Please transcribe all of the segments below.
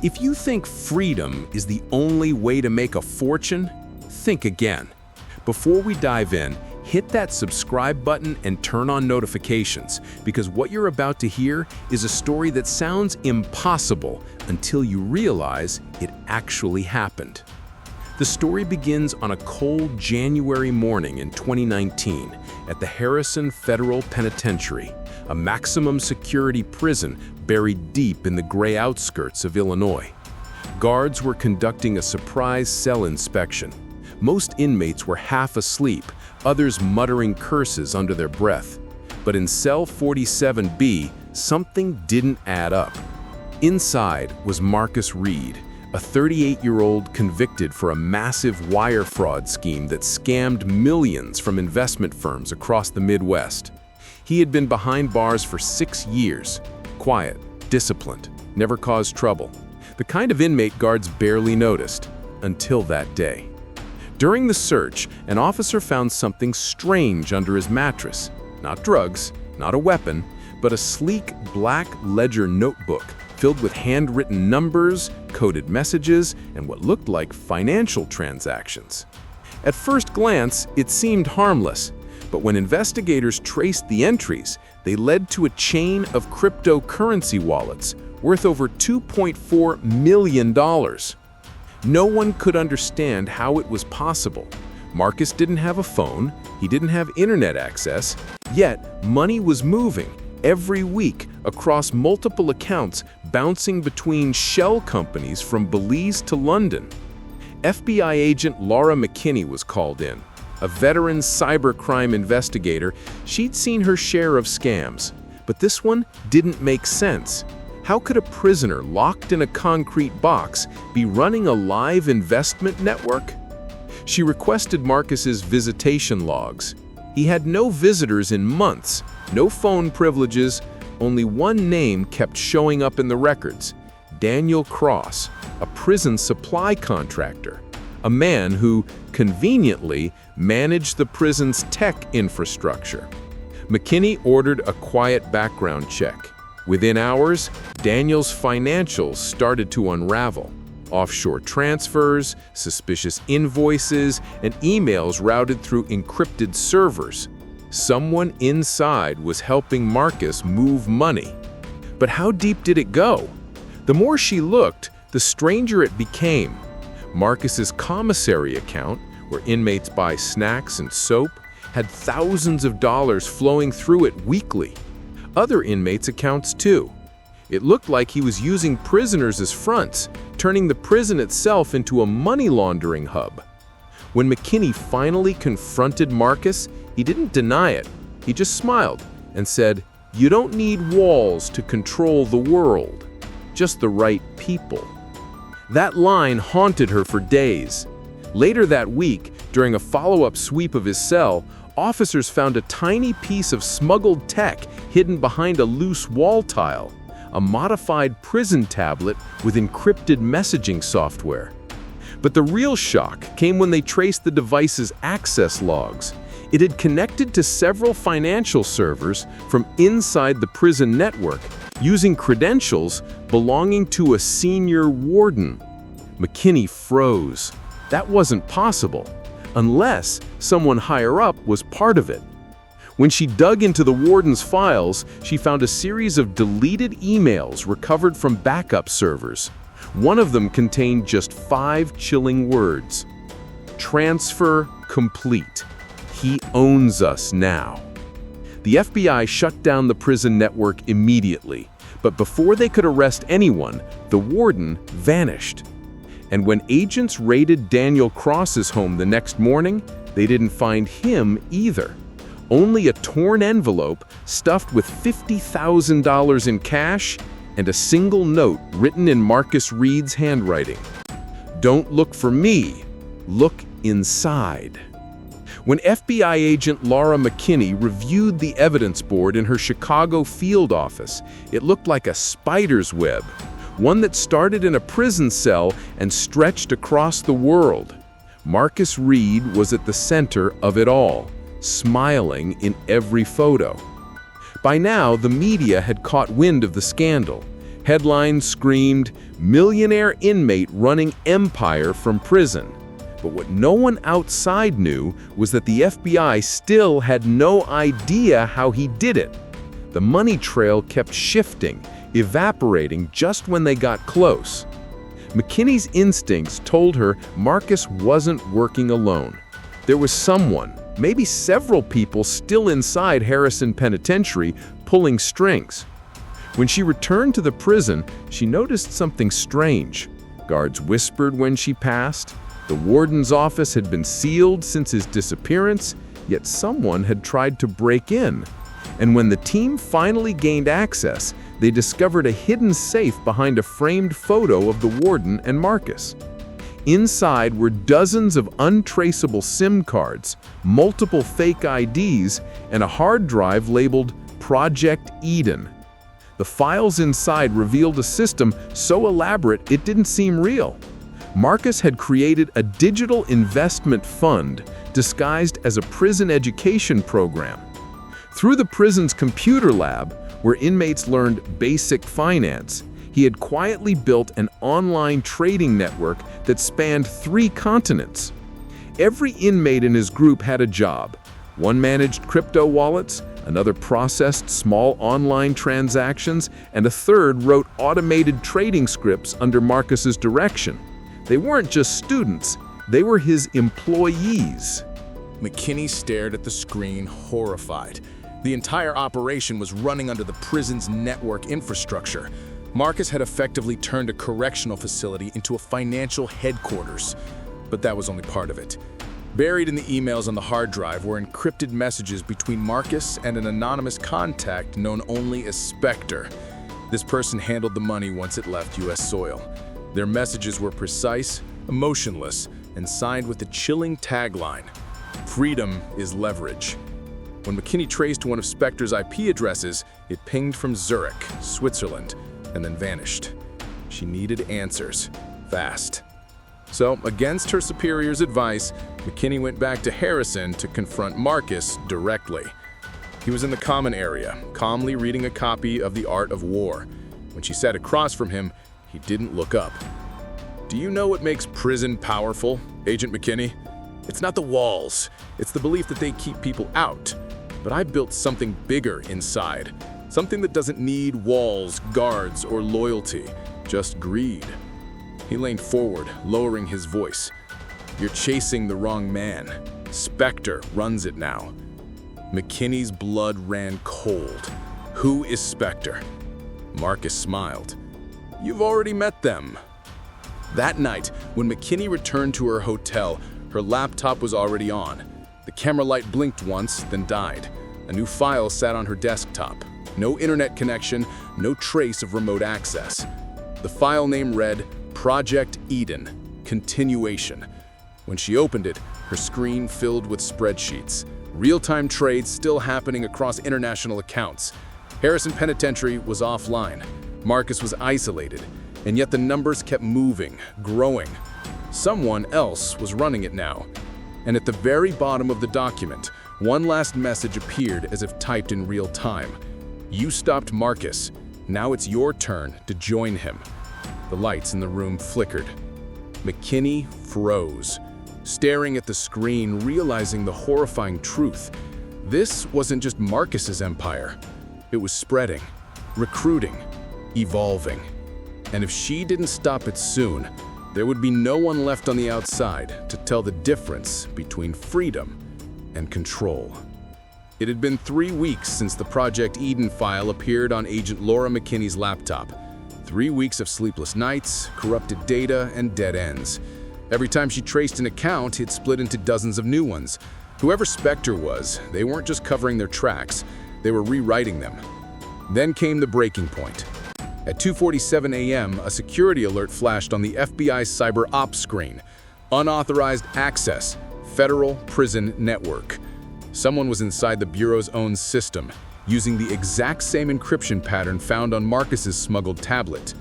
If you think freedom is the only way to make a fortune, think again. Before we dive in, hit that subscribe button and turn on notifications, because what you're about to hear is a story that sounds impossible until you realize it actually happened. The story begins on a cold January morning in 2019 at the Harrison Federal Penitentiary, a maximum security prison buried deep in the gray outskirts of Illinois. Guards were conducting a surprise cell inspection. Most inmates were half asleep, others muttering curses under their breath. But in cell 47B, something didn't add up. Inside was Marcus Reed, a 38-year-old convicted for a massive wire fraud scheme that scammed millions from investment firms across the Midwest. He had been behind bars for 6 years. Quiet, disciplined, never caused trouble. The kind of inmate guards barely noticed, until that day. During the search, an officer found something strange under his mattress. Not drugs, not a weapon, but a sleek black ledger notebook filled with handwritten numbers, coded messages, and what looked like financial transactions. At first glance, it seemed harmless, but when investigators traced the entries, they led to a chain of cryptocurrency wallets worth over $2.4 million. No one could understand how it was possible. Marcus didn't have a phone, he didn't have internet access, yet money was moving every week across multiple accounts, bouncing between shell companies from Belize to London. FBI agent Laura McKinney was called in. A veteran cybercrime investigator, she'd seen her share of scams. But this one didn't make sense. How could a prisoner locked in a concrete box be running a live investment network? She requested Marcus's visitation logs. He had no visitors in months, no phone privileges, only one name kept showing up in the records: Daniel Cross, a prison supply contractor, a man who, conveniently, managed the prison's tech infrastructure. McKinney ordered a quiet background check. Within hours, Daniel's financials started to unravel. Offshore transfers, suspicious invoices, and emails routed through encrypted servers. Someone inside was helping Marcus move money. But how deep did it go? The more she looked, the stranger it became. Marcus's commissary account, where inmates buy snacks and soap, had thousands of dollars flowing through it weekly. Other inmates' accounts too. It looked like he was using prisoners as fronts, turning the prison itself into a money laundering hub. When McKinney finally confronted Marcus, he didn't deny it. He just smiled and said, "You don't need walls to control the world, just the right people." That line haunted her for days. Later that week, during a follow-up sweep of his cell, officers found a tiny piece of smuggled tech hidden behind a loose wall tile, a modified prison tablet with encrypted messaging software. But the real shock came when they traced the device's access logs. It had connected to several financial servers from inside the prison network, using credentials belonging to a senior warden. McKinney froze. That wasn't possible, unless someone higher up was part of it. When she dug into the warden's files, she found a series of deleted emails recovered from backup servers. One of them contained just 5 chilling words: "Transfer complete. He owns us now." The FBI shut down the prison network immediately, but before they could arrest anyone, the warden vanished. And when agents raided Daniel Cross's home the next morning, they didn't find him either. Only a torn envelope stuffed with $50,000 in cash and a single note written in Marcus Reed's handwriting. "Don't look for me, look inside." When FBI agent Laura McKinney reviewed the evidence board in her Chicago field office, it looked like a spider's web, one that started in a prison cell and stretched across the world. Marcus Reed was at the center of it all, smiling in every photo. By now, the media had caught wind of the scandal. Headlines screamed, "Millionaire inmate running empire from prison." But what no one outside knew was that the FBI still had no idea how he did it. The money trail kept shifting, evaporating just when they got close. McKinney's instincts told her Marcus wasn't working alone. There was someone, maybe several people still inside Harrison Penitentiary, pulling strings. When she returned to the prison, she noticed something strange. Guards whispered when she passed. The warden's office had been sealed since his disappearance, yet someone had tried to break in. And when the team finally gained access, they discovered a hidden safe behind a framed photo of the warden and Marcus. Inside were dozens of untraceable SIM cards, multiple fake IDs, and a hard drive labeled Project Eden. The files inside revealed a system so elaborate it didn't seem real. Marcus had created a digital investment fund disguised as a prison education program. Through the prison's computer lab, where inmates learned basic finance, he had quietly built an online trading network that spanned 3 continents. Every inmate in his group had a job. One managed crypto wallets, another processed small online transactions, and a third wrote automated trading scripts under Marcus's direction. They weren't just students, they were his employees. McKinney stared at the screen, horrified. The entire operation was running under the prison's network infrastructure. Marcus had effectively turned a correctional facility into a financial headquarters. But that was only part of it. Buried in the emails on the hard drive were encrypted messages between Marcus and an anonymous contact known only as Spectre. This person handled the money once it left U.S. soil. Their messages were precise, emotionless, and signed with the chilling tagline, "Freedom is leverage." When McKinney traced one of Spectre's IP addresses, it pinged from Zurich, Switzerland, and then vanished. She needed answers, fast. So, against her superior's advice, McKinney went back to Harrison to confront Marcus directly. He was in the common area, calmly reading a copy of The Art of War. When she sat across from him, he didn't look up. "Do you know what makes prison powerful, Agent McKinney? It's not the walls, it's the belief that they keep people out. But I built something bigger inside, something that doesn't need walls, guards, or loyalty, just greed." He leaned forward, lowering his voice. "You're chasing the wrong man. Spectre runs it now." McKinney's blood ran cold. "Who is Spectre?" Marcus smiled. "You've already met them." That night, when McKinney returned to her hotel, her laptop was already on. The camera light blinked once, then died. A new file sat on her desktop. No internet connection, no trace of remote access. The file name read, Project Eden, Continuation. When she opened it, her screen filled with spreadsheets. Real-time trades still happening across international accounts. Harrison Penitentiary was offline. Marcus was isolated, and yet the numbers kept moving, growing. Someone else was running it now. And at the very bottom of the document, one last message appeared as if typed in real time. "You stopped Marcus. Now it's your turn to join him." The lights in the room flickered. McKinney froze, staring at the screen, realizing the horrifying truth. This wasn't just Marcus's empire. It was spreading, recruiting, evolving. And if she didn't stop it soon, there would be no one left on the outside to tell the difference between freedom and control. It had been 3 weeks since the Project Eden file appeared on Agent Laura McKinney's laptop. 3 weeks of sleepless nights, corrupted data, and dead ends. Every time she traced an account, it split into dozens of new ones. Whoever Spectre was, they weren't just covering their tracks, they were rewriting them. Then came the breaking point. At 2:47 a.m., a security alert flashed on the FBI's cyber ops screen. Unauthorized access, Federal Prison Network. Someone was inside the Bureau's own system, using the exact same encryption pattern found on Marcus's smuggled tablet.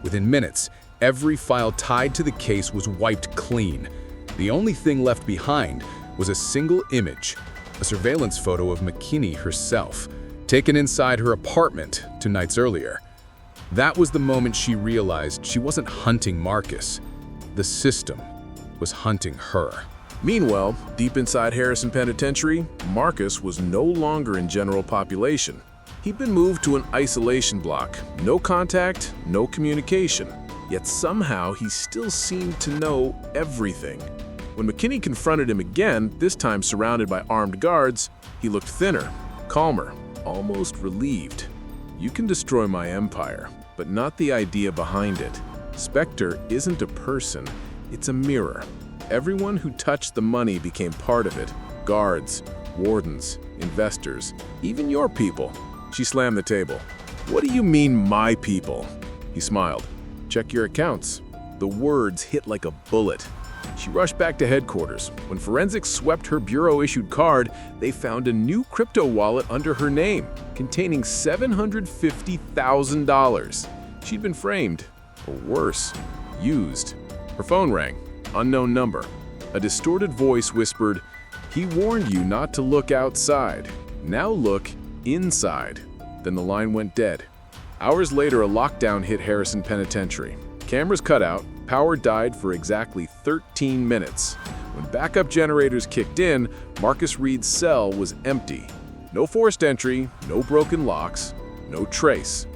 Within minutes, every file tied to the case was wiped clean. The only thing left behind was a single image, a surveillance photo of McKinney herself, taken inside her apartment 2 nights earlier. That was the moment she realized she wasn't hunting Marcus. The system was hunting her. Meanwhile, deep inside Harrison Penitentiary, Marcus was no longer in general population. He'd been moved to an isolation block. No contact, no communication. Yet somehow he still seemed to know everything. When McKinney confronted him again, this time surrounded by armed guards, he looked thinner, calmer, almost relieved. "You can destroy my empire, but not the idea behind it. Spectre isn't a person, it's a mirror. Everyone who touched the money became part of it. Guards, wardens, investors, even your people." She slammed the table. "What do you mean, my people?" He smiled. "Check your accounts." The words hit like a bullet. She rushed back to headquarters. When forensics swept her bureau-issued card, they found a new crypto wallet under her name, containing $750,000. She'd been framed, or worse, used. Her phone rang. Unknown number. A distorted voice whispered, "He warned you not to look outside. Now look inside." Then the line went dead. Hours later, a lockdown hit Harrison Penitentiary. Cameras cut out, power died for exactly 13 minutes. When backup generators kicked in, Marcus Reed's cell was empty. No forced entry, no broken locks, no trace.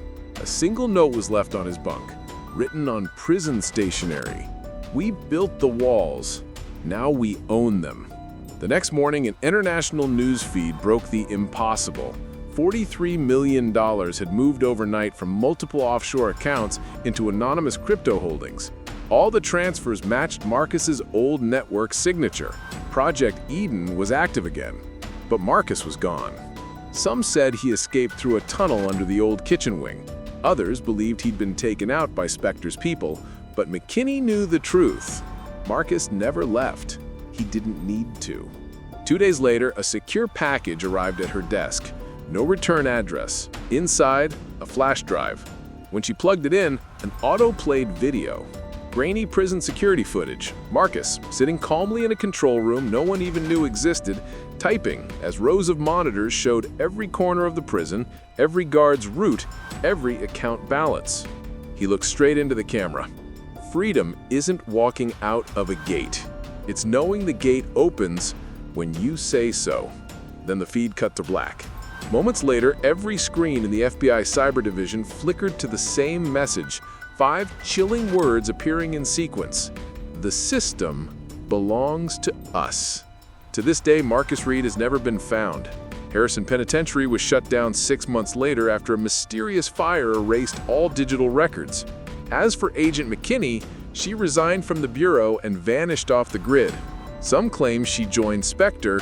A single note was left on his bunk, written on prison stationery. "We built the walls. Now we own them." The next morning, an international news feed broke the impossible. $43 million had moved overnight from multiple offshore accounts into anonymous crypto holdings. All the transfers matched Marcus's old network signature. Project Eden was active again, but Marcus was gone. Some said he escaped through a tunnel under the old kitchen wing. Others believed he'd been taken out by Spectre's people, but McKinney knew the truth. Marcus never left. He didn't need to. 2 days later, a secure package arrived at her desk. No return address. Inside, a flash drive. When she plugged it in, an auto-played video. Grainy prison security footage. Marcus, sitting calmly in a control room no one even knew existed, typing as rows of monitors showed every corner of the prison, every guard's route, every account balance. He looked straight into the camera. Freedom isn't walking out of a gate. It's knowing the gate opens when you say so. Then the feed cut to black. Moments later, every screen in the FBI Cyber Division flickered to the same message, 5 chilling words appearing in sequence. "The system belongs to us." To this day, Marcus Reed has never been found. Harrison Penitentiary was shut down 6 months later after a mysterious fire erased all digital records. As for Agent McKinney, she resigned from the bureau and vanished off the grid. Some claim she joined Spectre.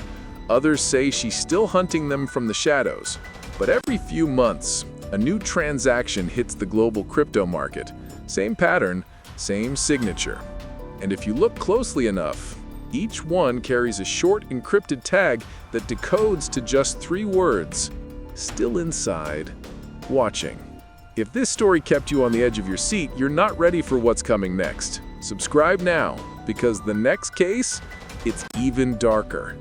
Others say she's still hunting them from the shadows. But every few months, a new transaction hits the global crypto market. Same pattern, same signature. And if you look closely enough, each one carries a short encrypted tag that decodes to just 3 words: "Still inside, watching." If this story kept you on the edge of your seat, you're not ready for what's coming next. Subscribe now, because the next case, it's even darker.